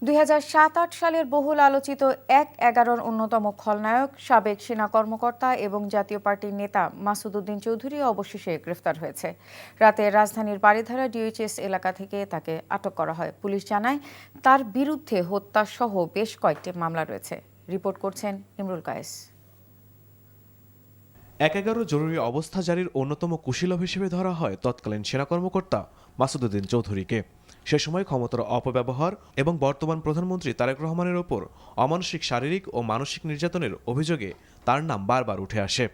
২০০৭-৮ সালের বহুল আলোচিত ১/১১-র অন্যতম খলনায়ক সাবেক সেনা কর্মকর্তা এবং জাতীয় পার্টির নেতা মাসুদ উদ্দিন চৌধুরী অবশেষে গ্রেফতার হয়েছে। রাতে রাজধানীর বারিধারা ডিওএইচএস এলাকা থেকে তাকে আটক করা হয়। পুলিশ জানায় তার বিরুদ্ধে হত্যাসহ বেশ কয়েকটি মামলা রয়েছে। রিপোর্ট করছেন ইমরুল কায়েস। ১/১১ জরুরি অবস্থা জারির অন্যতম কুশীলব হিসেবে ধরা হয় তৎকালীন সেনা কর্মকর্তা মাসুদ উদ্দিন চৌধুরীকে। সে সময় ক্ষমতার অপব্যবহার এবং বর্তমান প্রধানমন্ত্রী তারেক রহমানের ওপর অমানসিক শারীরিক ও মানসিক নির্যাতনের অভিযোগে তার নাম বারবার উঠে আসে।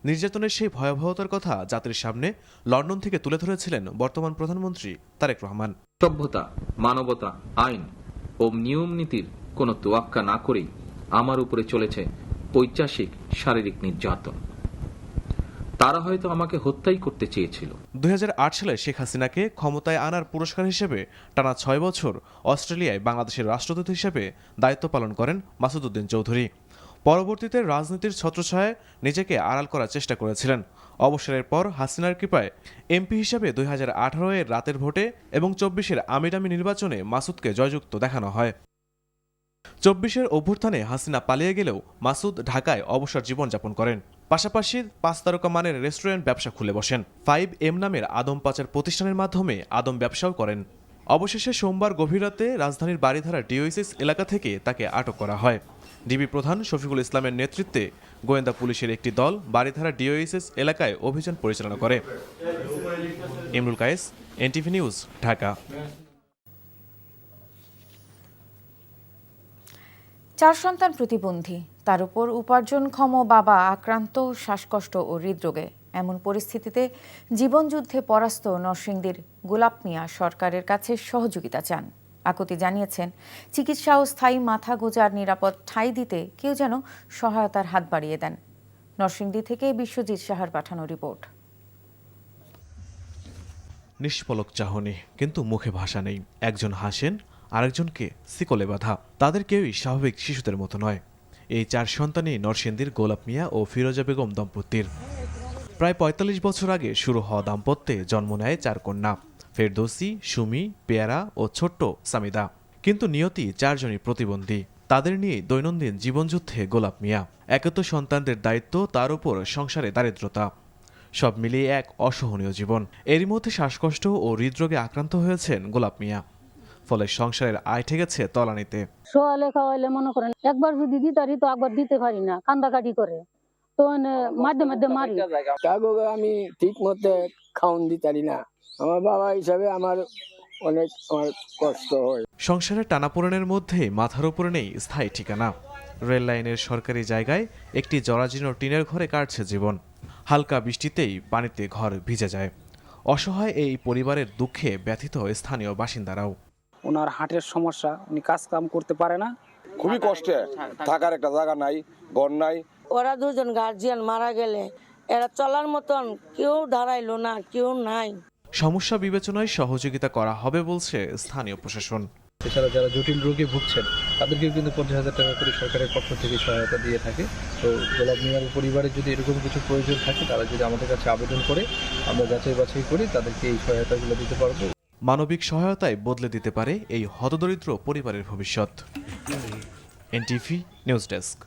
নির্যাতনের সেই ভয়াবহতার কথা জাতির সামনে লন্ডন থেকে তুলে ধরেছিলেন বর্তমান প্রধানমন্ত্রী তারেক রহমান। সভ্যতা, মানবতা, আইন ও নিয়ম নীতির কোনো তোয়াক্কা না করেই আমার উপরে চলেছে ঐতিহাসিক শারীরিক নির্যাতন। তারা হয়তো আমাকে হত্যাই করতে চেয়েছিল। ২০০৮ সালে শেখ হাসিনাকে ক্ষমতায় আনার পুরস্কার হিসেবে টানা ৬ বছর অস্ট্রেলিয়ায় বাংলাদেশের রাষ্ট্রদূত হিসেবে দায়িত্ব পালন করেন মাসুদ উদ্দিন চৌধুরী। পরবর্তীতে রাজনীতির ছত্রছায়ায় নিজেকে আড়াল করার চেষ্টা করেছিলেন। অবসরের পর হাসিনার কৃপায় এমপি হিসেবে ২০১৮-এর রাতের ভোটে এবং ২৪-এর আমিডামি নির্বাচনে মাসুদকে জয়যুক্ত দেখানো হয়। ২৪-এর অভ্যুত্থানে হাসিনা পালিয়ে গেলেও মাসুদ ঢাকায় অবসর জীবনযাপন করেন। পাশাপাশি ৫ তারকা মানের রেস্টুরেন্ট ব্যবসা খুলে বসেন। 5M নামের আদম পাচার প্রতিষ্ঠানের মাধ্যমে আদম ব্যবসাও করেন। অবশেষে সোমবার গভীর রাতে রাজধানীর বারিধারা ডিওএইচএস এলাকা থেকে তাকে আটক করা হয়। ডিবি প্রধান শফিকুল ইসলামের নেতৃত্বে গোয়েন্দা পুলিশের একটি দল বারিধারা ডিওএইচএস এলাকায় অভিযান পরিচালনা করে। Imrul Kayes, NTV news, Dhaka. 4 সন্তান প্রতিবন্ধী, তার উপর উপার্জনক্ষম বাবা আক্রান্ত শ্বাসকষ্ট ও হৃদরোগে। এমন পরিস্থিতিতে জীবনযুদ্ধে পরাস্ত নরসিংদীর গোলাপ মিয়া সরকারের কাছে সহযোগিতা চান। আকুতি জানিয়েছেন, চিকিৎসা ও স্থায়ী মাথা গোঁজার নিরাপদ ঠাঁই দিতে কেউ যেন সহায়তার হাত বাড়িয়ে দেন। নরসিংদী থেকে বিশ্বজিৎ সাহার পাঠানো রিপোর্ট। নিষ্পলক চাহনি, কিন্তু মুখে ভাষা নেই। একজন হাসেন, আরেকজনকে শিকলে বাঁধা। তাদের কেউই স্বাভাবিক শিশুদের মতো নয়। এই 4 সন্তানই নরসিংদীর গোলাপ মিয়া ও ফিরোজা বেগম দম্পতির। প্রায় ৪৫ বছর আগে শুরু হওয়া দাম্পত্যে জন্ম নেয় 4 কন্যা, ফেরদৌসী, সুমি, পেয়ারা ও ছোট্ট সামিদা। কিন্তু নিয়তি 4 জনই প্রতিবন্ধী। তাদের নিয়ে দৈনন্দিন জীবনযুদ্ধে গোলাপ মিয়া। একে তো সন্তানদের দায়িত্ব, তার উপর সংসারে দারিদ্রতা, সব মিলিয়ে এক অসহনীয় জীবন। এরই মধ্যে শ্বাসকষ্ট ও হৃদরোগে আক্রান্ত হয়েছেন গোলাপ মিয়া। ফলে সংসারের আয় ঠেকেছে তলানিতে। সোয়ালে খাওয়াইলে মনে করেন একবার যদি দিতারি তো একবার দিতে পারি না, কান্দাকাটি করে তো মাঝে মাঝে মারি। আমি ঠিক মতো খাওন দিতারি না। আমার বাবা হিসাবে আমার অনেক কষ্ট হয়। সংসারের টানাপোড়েনের মধ্যে মাথার উপরে নেই স্থায়ী ঠিকানা। রেল লাইনের সরকারি জায়গায় একটি জরাজীর্ণ টিনের ঘরে কাটছে জীবন। হালকা বৃষ্টিতেই পানিতে ঘর ভিজে যায়। অসহায় এই পরিবারের দুঃখে ব্যথিত স্থানীয় বাসিন্দারাও। ওনার হার্টের সমস্যা, উনি কাজ কাম করতে পারে না, খুবই কষ্টে, থাকার একটা জায়গা নাই, ঘর নাই। ওরা দুজন গার্জিয়ান মারা গেলে এরা চলার মতন কেউ দাঁড়াইলো না, কেউ নাই। সমস্যা বিবেচনায় সহযোগিতা করা হবে বলছে স্থানীয় প্রশাসন। এছাড়া যারা জটিল রোগে ভুগছেন তাদেরকেও কিন্তু 50,000 টাকা করে সরকারের পক্ষ থেকে সহায়তা দিয়ে থাকে। তো গোলাপ মিয়ার পরিবারের যদি এরকম কিছু প্রয়োজন থাকে, তারা যদি আমাদের কাছে আবেদন করে, আমরা যাচাই বাছাই করে তাদেরকে এই সহায়তাগুলো দিতে পারবো। মানবিক সহায়তায় বদলে দিতে পারে এই হতদরিদ্র পরিবারের ভবিষ্যৎ। NTV news desk.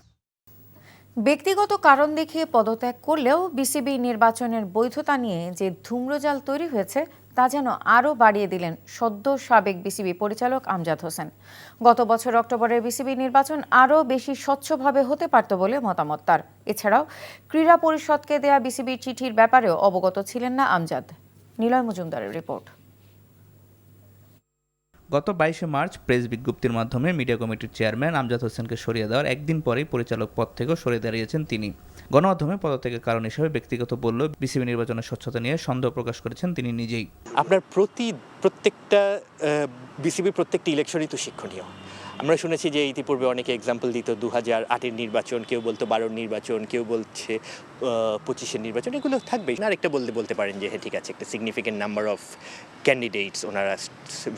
ব্যক্তিগত কারণ দেখিয়ে পদত্যাগ করলেও বিসিবি নির্বাচনের বৈধতা নিয়ে যে ধূম্রজাল তৈরি হয়েছে তা যেন আরও বাড়িয়ে দিলেন সদ্য সাবেক বিসিবি পরিচালক আমজাদ হোসেন। গত বছর অক্টোবরের বিসিবি নির্বাচন আরও বেশি স্বচ্ছভাবে হতে পারত বলে মতামত তার। এছাড়াও ক্রীড়া পরিষদকে দেয়া বিসিবির চিঠির ব্যাপারেও অবগত ছিলেন না আমজাদ। নিলয় মজুমদারের রিপোর্ট। গত 22শে মার্চ প্রেস বিজ্ঞপ্তির মাধ্যমে মিডিয়া কমিটির চেয়ারম্যান আমজাদ হোসেনকে সরিয়ে দেওয়ার একদিন পরেই পরিচালক পদ থেকেও সরে দাঁড়িয়েছেন তিনি। গণমাধ্যমে পদত্যাগের কারণ হিসেবে ব্যক্তিগত বললেও বিসিবি নির্বাচনের স্বচ্ছতা নিয়ে সন্দেহ প্রকাশ করেছেন তিনি নিজেই। আপনার প্রত্যেকটা বিসিবির প্রত্যেকটি ইলেকশনই তো শিক্ষণীয়। আমরা শুনেছি যে ইতিপূর্বে অনেকে এক্সাম্পল দিত 2008-এর নির্বাচন, কেউ বলতো 12-র নির্বাচন, কেউ বলছে 25-এর নির্বাচন, এগুলো থাকবেই। আরেকটা বলতে পারেন যে হ্যাঁ ঠিক আছে, একটা সিগনিফিকেন্ট নাম্বার অফ ক্যান্ডিডেটস ওনারা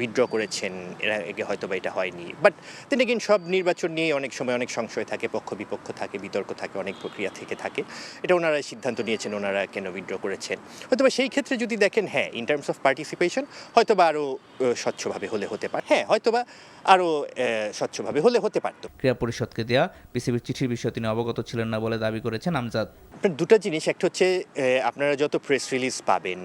উইথড্র করেছেন, এর আগে হয়তো বা এটা হয়নি। বাট দেন এগেইন সব নির্বাচন নিয়ে অনেক সময় অনেক সংশয় থাকে, পক্ষ বিপক্ষ থাকে, বিতর্ক থাকে, অনেক প্রক্রিয়া থেকে থাকে। এটা ওনারা সিদ্ধান্ত নিয়েছেন, ওনারা কেন উইথড্র করেছেন। হয়তো বা সেই ক্ষেত্রে যদি দেখেন হ্যাঁ ইন টার্মস অফ পার্টিসিপেশন হয়তো বা আরও স্বচ্ছভাবে হতে পারে, হ্যাঁ হয়তো বা আরও স্বচ্ছভাবে হতে পারত। ক্রীড়া পরিষদকে দেয়া বিসিবির চিঠির বিষয়ে তিনি অবগত ছিলেন না বলে দাবি করেছেন আমজাদ। আপনার দুটো জিনিস, একটা হচ্ছে আপনারা যত প্রেস রিলিজ পাবেন,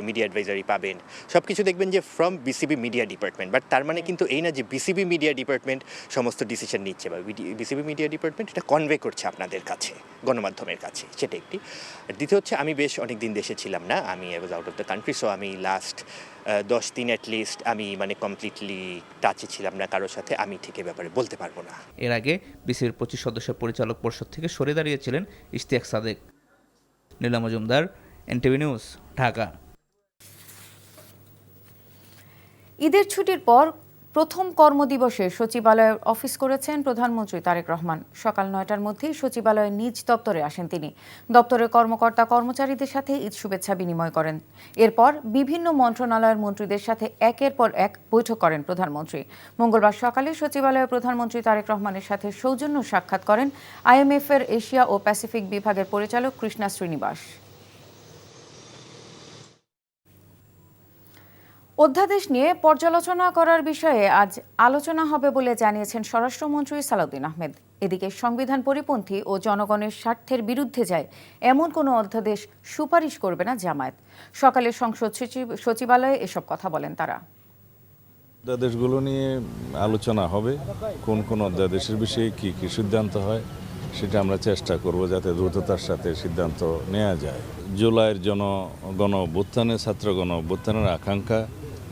মিডিয়া অ্যাডভাইজারি পাবেন, সব কিছু দেখবেন যে from BCB media department. But তার মানে কিন্তু এই না যে বিসিবি মিডিয়া ডিপার্টমেন্ট সমস্ত ডিসিশন নিচ্ছে, বা বিসিবি মিডিয়া ডিপার্টমেন্ট এটা কনভে করছে আপনাদের কাছে, গণমাধ্যমের কাছে, সেটা একটি। আর দ্বিতীয় হচ্ছে আমি বেশ অনেক দিন দেশে ছিলাম না, আমি was out of the country, so আমি লাস্ট 10 দিন অ্যাটলিস্ট আমি কমপ্লিটলি টাচে ছিলাম না কারোর সাথে, আমি ঠিক এ ব্যাপারে বলতে পারবো না। এর আগে বিসিবির 25 সদস্যের পরিচালক পরিষদ থেকে সরে দাঁড়িয়েছিলেন ইশতিয়াক সাদেক। নীলা মজুমদার, এনটিভি নিউজ, ঢাকা। ঈদের ছুটির পর প্রথম কর্মদিবসে সচিবালয়ে অফিস করেছেন প্রধানমন্ত্রী তারেক রহমান। সকাল 9টার মধ্যেই সচিবালয়ের নিজ দপ্তরে আসেন তিনি। দপ্তরের কর্মকর্তা কর্মচারীদের সাথে ঈদ শুভেচ্ছা বিনিময় করেন। এরপর বিভিন্ন মন্ত্রণালয়ের মন্ত্রীদের সাথে একের পর এক বৈঠক করেন প্রধানমন্ত্রী। মঙ্গলবার সকালে সচিবালয়ে প্রধানমন্ত্রী তারেক রহমানের সাথে সৌজন্য সাক্ষাৎ করেন IMF-এর এশিয়া ও প্যাসিফিক বিভাগের পরিচালক কৃষ্ণা শ্রীনিবাস। অধ্যাদেশ নিয়ে পর্যালোচনা করার বিষয়ে আজ আলোচনা হবে বলে জানিয়েছেন স্বরাষ্ট্রমন্ত্রী সালাউদ্দিন আহমেদ। এদিকে সংবিধান পরিপন্থী ও জনগণের স্বার্থের বিরুদ্ধে যায় এমন কোনো অধ্যাদেশ সুপারিশ করবে না জামায়াত। সকালে সংসদ সচিবালয়ে এসব কথা বলেন তারা। অধ্যাদেশগুলো নিয়ে আলোচনা হবে, কোন কোন অধ্যাদেশের বিষয়ে কি কি সিদ্ধান্ত হয় সেটা আমরা চেষ্টা করব যাতে দ্রুততার সাথে সিদ্ধান্ত নেওয়া যায়। জুলাইয়ের গণ অভ্যুত্থানে, ছাত্র গণ অভ্যুত্থানের আকাঙ্ক্ষা,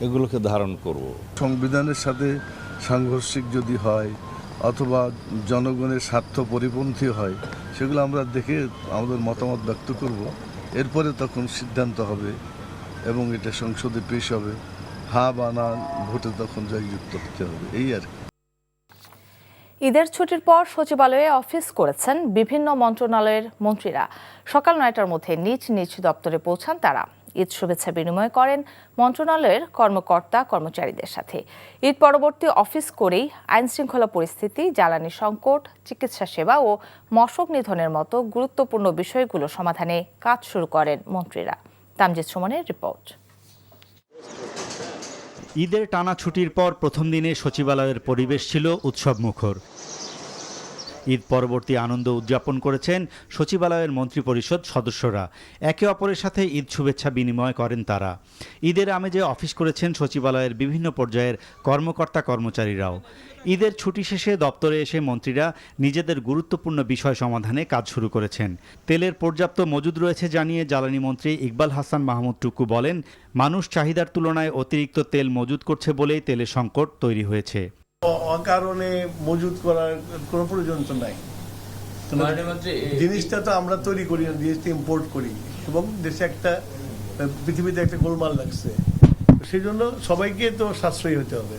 এগুলোকে ধারণ করব। সংবিধানের সাথে সাংঘর্ষিক যদি হয় অথবা জনগণের স্বার্থ পরিপন্থী হয়, সেগুলো আমরা দেখে আমাদের মতামত ব্যক্ত করব। এরপরে তখন সিদ্ধান্ত হবে এবং এটা সংসদে পেশ হবে। হ্যাঁ বা না ভোটে তখন জয়যুক্ত হতে হবে, এই আর কি। ঈদের ছুটির পর সচিবালয়ে অফিস করেছেন বিভিন্ন মন্ত্রণালয়ের মন্ত্রীরা। সকাল 9টার মধ্যে নিজ নিজ দপ্তরে পৌঁছান তারা। ঈদ শুভেচ্ছা বিনিময় করেন মন্ত্রণালয়ের কর্মকর্তা কর্মচারীদের সাথে। ঈদ পরবর্তী অফিস করেই আইনশৃঙ্খলা পরিস্থিতি, জ্বালানি সংকট, চিকিৎসা সেবা ও মশক নিধনের মতো গুরুত্বপূর্ণ বিষয়গুলো সমাধানে কাজ শুরু করেন মন্ত্রীরা। তামজিদ সুমনের রিপোর্ট। ঈদের টানা ছুটির পর প্রথম দিনে সচিবালয়ের পরিবেশ ছিল উৎসবমুখর। ঈদ পরবর্তী আনন্দ উদযাপন করেছেন সচিবালয়ের মন্ত্রিপরিষদ সদস্যরা। একে অপরের সাথে ঈদ শুভেচ্ছা বিনিময় করেন তারা। ঈদের আমেজে অফিস করেছেন সচিবালয়ের বিভিন্ন পর্যায়ের কর্মকর্তা কর্মচারীরাও। ঈদের ছুটি শেষে দপ্তরে এসে মন্ত্রীরা নিজেদের গুরুত্বপূর্ণ বিষয় সমাধানে কাজ শুরু করেছেন। তেলের পর্যাপ্ত মজুদ রয়েছে জানিয়ে জ্বালানি মন্ত্রী ইকবাল হাসান মাহমুদ টুকু বলেন, মানুষ চাহিদার তুলনায় অতিরিক্ত তেল মজুদ করছে বলেই তেলের সংকট তৈরি হয়েছে। অকারণে মজুদ করার কোনো প্রয়োজন তো নাই। জিনিসটা তো আমরা তৈরি করি না, জিনিসটা ইম্পোর্ট করি এবং দেশে একটা পৃথিবীতে একটা গোলমাল লাগছে, সেই জন্য সবাইকে তো সাশ্রয়ী হতে হবে।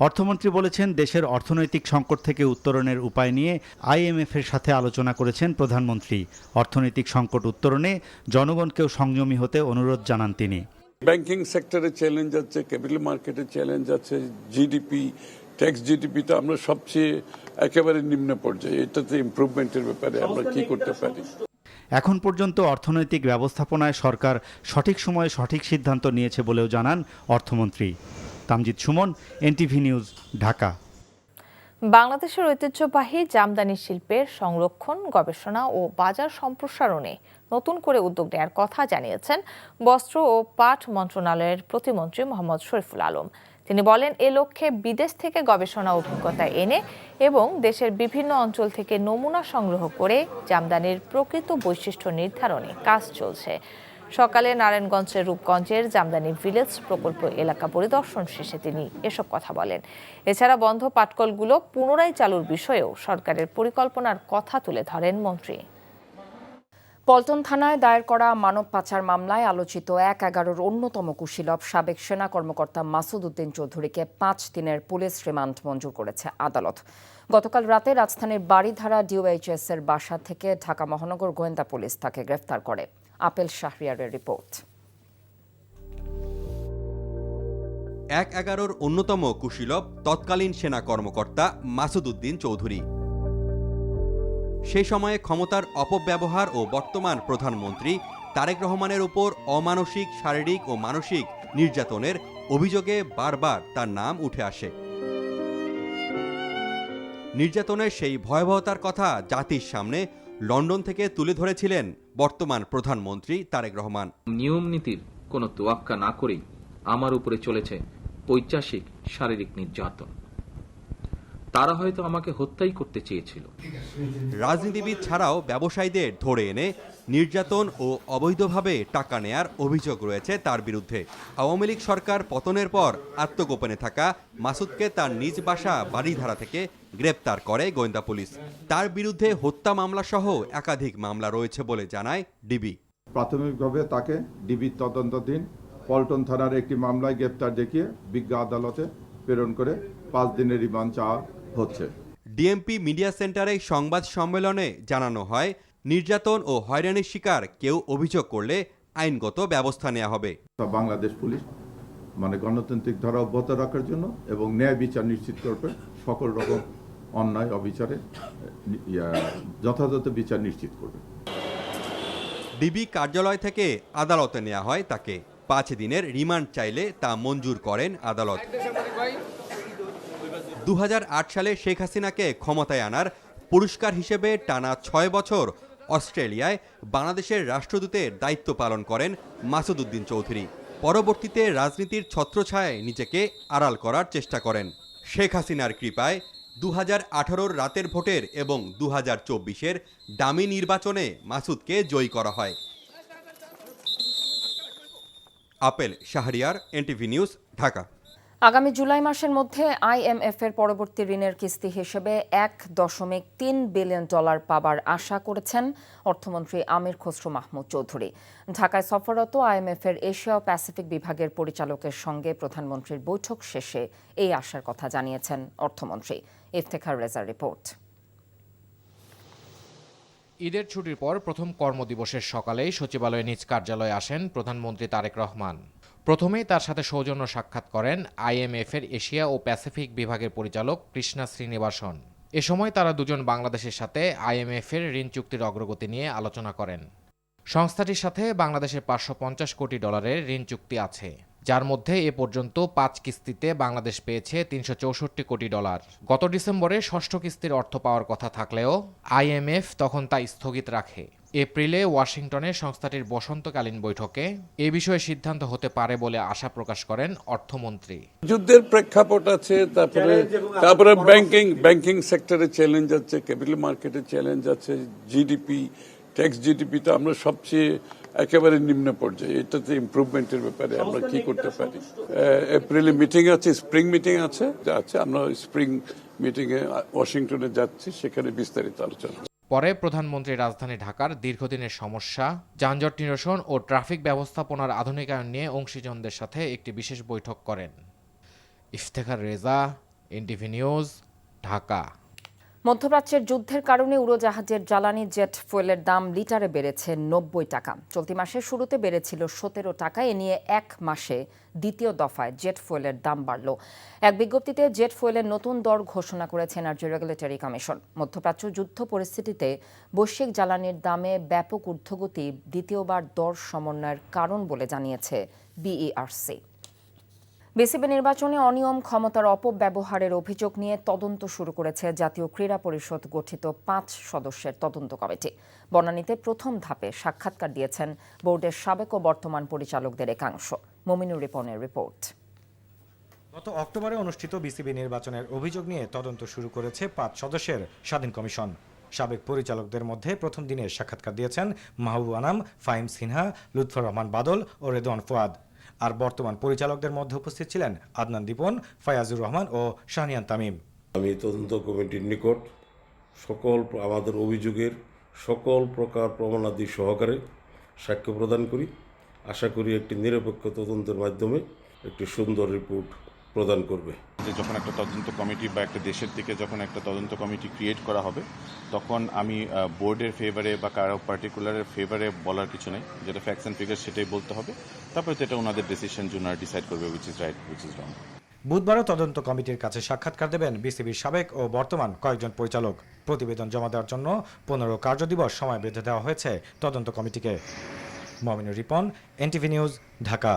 অর্থমন্ত্রী বলেছেন, দেশের অর্থনৈতিক সংকট থেকে উত্তরণের উপায় নিয়ে IMF-এর সাথে আলোচনা করেছেন প্রধানমন্ত্রী। অর্থনৈতিক সংকট উত্তরণে জনগণকেও সংযমী হতে অনুরোধ জানান তিনি। ব্যাংকিং সেক্টরে চ্যালেঞ্জ আছে, ক্যাপিটাল মার্কেটে চ্যালেঞ্জ আছে, জিডিপি, ট্যাক্স জিডিপিটা আমরা সবচেয়ে একেবারে নিম্ন পর্যায়ে, এটাতে ইমপ্রুভমেন্টের ব্যাপারে আমরা কি করতে পারি। এখন পর্যন্ত অর্থনৈতিক ব্যবস্থাপনায় সরকার সঠিক সময়ে সঠিক সিদ্ধান্ত নিয়েছে বলেও জানান অর্থমন্ত্রী। Tamjid Suman, NTV news, Dhaka. বাংলাদেশের ঐতিহ্যবাহী জামদানি শিল্পের সংরক্ষণ, গবেষণা ও বাজার সম্প্রসারণে নতুন করে উদ্যোগ নেওয়ার কথা জানিয়েছেন বস্ত্র ও পাট মন্ত্রণালয়ের প্রতিমন্ত্রী মোহাম্মদ শরীফুল আলম। তিনি বলেন, এ লক্ষ্যে বিদেশ থেকে গবেষণা অভিজ্ঞতা এনে এবং দেশের বিভিন্ন অঞ্চল থেকে নমুনা সংগ্রহ করে জামদানির প্রকৃত বৈশিষ্ট্য নির্ধারণে কাজ চলছে। সকালে নারায়ণগঞ্জের রূপগঞ্জের জামদানি ভিলেজ প্রকল্প এলাকা পরিদর্শন শেষে তিনি এসব কথা বলেন। এছাড়া বন্ধ পাটকলগুলো পুনরায় চালুর বিষয়েও সরকারের পরিকল্পনার কথা তুলে ধরেন মন্ত্রী। পল্টন থানায় দায়ের করা মানব পাচার মামলায় আলোচিত ১/১১-র অন্যতম কুশীলব সাবেক সেনা কর্মকর্তা মাসুদ উদ্দিন চৌধুরীকে ৫ দিনের পুলিশ রিমান্ড মঞ্জুর করেছে আদালত। গতকাল রাতে রাজধানীর বাড়িধারা ডিওএইচএস এর বাসা থেকে ঢাকা মহানগর গোয়েন্দা পুলিশ তাকে গ্রেফতার করে। Apple শাহরিয়ারের report. ১/১১-র অন্যতম কুশীলব তৎকালীন সেনা কর্মকর্তা মাসুদ উদ্দিন চৌধুরী। সেই সময়ে ক্ষমতার অপব্যবহার ও বর্তমান প্রধানমন্ত্রী তারেক রহমানের উপর অমানসিক শারীরিক ও মানসিক নির্যাতনের অভিযোগে বারবার তার নাম উঠে আসে। নির্যাতনের সেই ভয়াবহতার কথা জাতির সামনে লন্ডন থেকে তুলে ধরেছিলেন বর্তমান প্রধানমন্ত্রী তারেক রহমান। নিয়ম নীতির কোনো তোয়াক্কা না করেই আমার উপরে চলেছে ঐতিহাসিক শারীরিক নির্যাতন। তারা হয়তো আমাকে হত্যাই করতে চেয়েছিল। রাজনীতিবিদ ছাড়াও ব্যবসায়ীদের ধরে এনে নির্যাতন ও অবৈধভাবে টাকা নেয়ার অভিযোগ রয়েছে তার বিরুদ্ধে। আওয়ামী লীগ সরকার পতনের পর আত্মগোপনে থাকা মাসুদকে তার নিজ বাসা বাড়িধারা থেকে গ্রেপ্তার করে গোয়েন্দা পুলিশ। তার বিরুদ্ধে হত্যা মামলা সহ একাধিক মামলা রয়েছে বলে জানায় ডিবি। প্রাথমিকভাবে তাকে ডিবি তদন্তাধীন পল্টন থানার একটি মামলায় গ্রেপ্তার দেখিয়ে বিজ্ঞ আদালতে প্রেরণ করে 5 দিনের রিমান্ড চাওয়া হচ্ছে। ডিএমপি মিডিয়া সেন্টারে সংবাদ সম্মেলনে জানানো হয়, নির্যাতন ও হয়রানির শিকার কেউ অভিযোগ করলে আইনগত ব্যবস্থা নেওয়া হবে। বাংলাদেশ পুলিশ গণতান্ত্রিক ধারা অব্যাহত রাখার জন্য এবং ন্যায় বিচার নিশ্চিত করবে, সকল রকম অন্যায় অবিচারে যথাযথ বিচার নিশ্চিত করবে। ডিবি কার্যালয় থেকে আদালতে নেওয়া হয় তাকে। 5 দিনের রিমান্ড চাইলে তা মঞ্জুর করেন আদালত। 2008 সালে শেখ হাসিনাকে ক্ষমতায় আনার পুরস্কার হিসেবে টানা 6 বছর অস্ট্রেলিয়ায় বাংলাদেশের রাষ্ট্রদূতের দায়িত্ব পালন করেন মাসুদ উদ্দিন চৌধুরী। পরবর্তীতে রাজনীতির ছত্রছায়ায় নিজেকে আড়াল করার চেষ্টা করেন। শেখ হাসিনার কৃপায় 2018-র রাতের ভোটের এবং 2024-এর ডামি নির্বাচনে মাসুদকে জয়ী করা হয়। Apple Shahriar, NTV news, Dhaka. আগামী জুলাই মাসের মধ্যে IMF এর পরবর্তী ঋণের কিস্তি হিসেবে $1.3 বিলিয়ন পাবার আশা করেছেন অর্থমন্ত্রী আমির খসরু মাহমুদ চৌধুরী। ঢাকায় সফররত IMF এর এশিয়া ও প্যাসিফিক বিভাগের পরিচালকের সঙ্গে প্রধানমন্ত্রীর বৈঠক শেষে এই আশার কথা জানিয়েছেন অর্থমন্ত্রী। ইফতেখার রেজার রিপোর্ট। ঈদের ছুটির পর প্রথম কর্মদিবসের সকালেই সচিবালয়ে নিজ কার্যালয়ে আসেন প্রধানমন্ত্রী তারেক রহমান। প্রথমেই তার সাথে সৌজন্য সাক্ষাৎ করেন IMF এর এশিয়া ও প্যাসিফিক বিভাগের পরিচালক কৃষ্ণা শ্রীনিবাসন। এ সময় তারা দুজন বাংলাদেশের সাথে IMF এর ঋণ চুক্তির অগ্রগতি নিয়ে আলোচনা করেন। সংস্থাটির সাথে বাংলাদেশের $550 কোটি ঋণ চুক্তি আছে, যার মধ্যে এ পর্যন্ত 5 কিস্তিতে বাংলাদেশ পেয়েছে $364 কোটি। গত ডিসেম্বরে 6ষ্ঠ কিস্তির অর্থ পাওয়ার কথা থাকলেও IMF তখন তা স্থগিত রাখে। এপ্রিলে ওয়াশিংটনে সংস্থাটির বসন্তকালীন বৈঠকে এ বিষয়ে সিদ্ধান্ত হতে পারে বলে আশা প্রকাশ করেন অর্থমন্ত্রী। যুদ্ধের প্রেক্ষাপট আছে, তারপরে ব্যাংকিং সেক্টরে চ্যালেঞ্জ আছে, ক্যাপিটাল মার্কেটে চ্যালেঞ্জ আছে, জিডিপি ট্যাক্স জিডিপিটা আমরা সবচেয়ে একেবারে নিম্ন পর্যায়ে। এটাতে ইমপ্রুভমেন্টের ব্যাপারে আমরা কি করতে পারি। এপ্রিলে মিটিং আছে, স্প্রিং মিটিং আছে, আমরা স্প্রিং মিটিং এ ওয়াশিংটনে যাচ্ছি, সেখানে বিস্তারিত আলোচনা। পরে প্রধানমন্ত্রী রাজধানী ঢাকার দীর্ঘদিনের সমস্যা, যানজট নিরসন ও ট্রাফিক ব্যবস্থাপনার আধুনিকায়ন নিয়ে অংশীজনদের সাথে একটি বিশেষ বৈঠক করেন। Iftekhar Reza, NTV news, Dhaka. মধ্যপ্রাচ্যের যুদ্ধের কারণে উড়োজাহাজের জ্বালানি জেট ফুয়েলের দাম লিটারে বেড়েছে 90 টাকা। চলতি মাসের শুরুতে বেড়েছিল 17 টাকা। এ নিয়ে 1 মাসে দ্বিতীয় দফায় জেট ফুয়েলের দাম বাড়ল। এক বিজ্ঞপ্তিতে জেট ফুয়েলের নতুন দর ঘোষণা করেছে এনার্জি রেগুলেটরি কমিশন। মধ্যপ্রাচ্য যুদ্ধ পরিস্থিতিতে বৈশ্বিক জ্বালানির দামে ব্যাপক ঊর্ধ্বগতি দ্বিতীয়বার দর সমন্বয়ের কারণ বলে জানিয়েছে বিইআরসি। বিসিবি নির্বাচনে অনিয়ম, ক্ষমতার অপব্যবহারের অভিযোগ নিয়ে তদন্ত শুরু করেছে জাতীয় ক্রীড়া পরিষদ গঠিত 5 সদস্যের তদন্ত কমিটি। বনানীতে প্রথম ধাপে সাক্ষাৎকার দিয়েছেন বোর্ডের সাবেক ও বর্তমান পরিচালকদের একাংশ। মমিনুর রিপনের রিপোর্ট। গত অক্টোবরে অনুষ্ঠিত বিসিবি নির্বাচনের অভিযোগ নিয়ে তদন্ত শুরু করেছে 5 সদস্যের স্বাধীন কমিশন। সাবেক পরিচালকদের মধ্যে প্রথম দিনে সাক্ষাৎকার দিয়েছেন মাহবুব আনাম, ফাহিম সিনহা, লুৎফর রহমান বাদল ও রেদওয়ান ফুয়াদ। আর বর্তমান পরিচালকদের মধ্যে উপস্থিত ছিলেন আদনান দীপন, ফায়াজুর রহমান ও শাহনিয়ান তামিম। আমি তদন্ত কমিটির নিকট সকল আমাদের অভিযোগের সকল প্রকার প্রমাণাদি সহকারে সাক্ষ্য প্রদান করি। আশা করি একটি নিরপেক্ষ তদন্তের মাধ্যমে একটি সুন্দর রিপোর্ট প্রদান করবে। যে যখন একটা তদন্ত কমিটি বা একটা দেশের থেকে যখন একটা তদন্ত কমিটি ক্রিয়েট করা হবে, তখন আমি বোর্ডের ফেভারে বা কারো পার্টিকুলারের ফেভারে বলার কিছু নেই। যেটা ফ্যাক্টস অ্যান্ড ফিগার সেটাই বলতে হবে, তারপরে তো এটা ওনাদের ডিসিশন ওনারা ডিসাইড করবে which is right which is wrong. বুধবারও তদন্ত কমিটির কাছে সাক্ষাৎকার দেবেন বিসিবির সাবেক ও বর্তমান কয়েকজন পরিচালক। প্রতিবেদন জমা দেওয়ার জন্য 15 কার্যদিবস সময় বেঁধে দেওয়া হয়েছে তদন্ত কমিটিকে। Mominur Ripon, NTV news, Dhaka.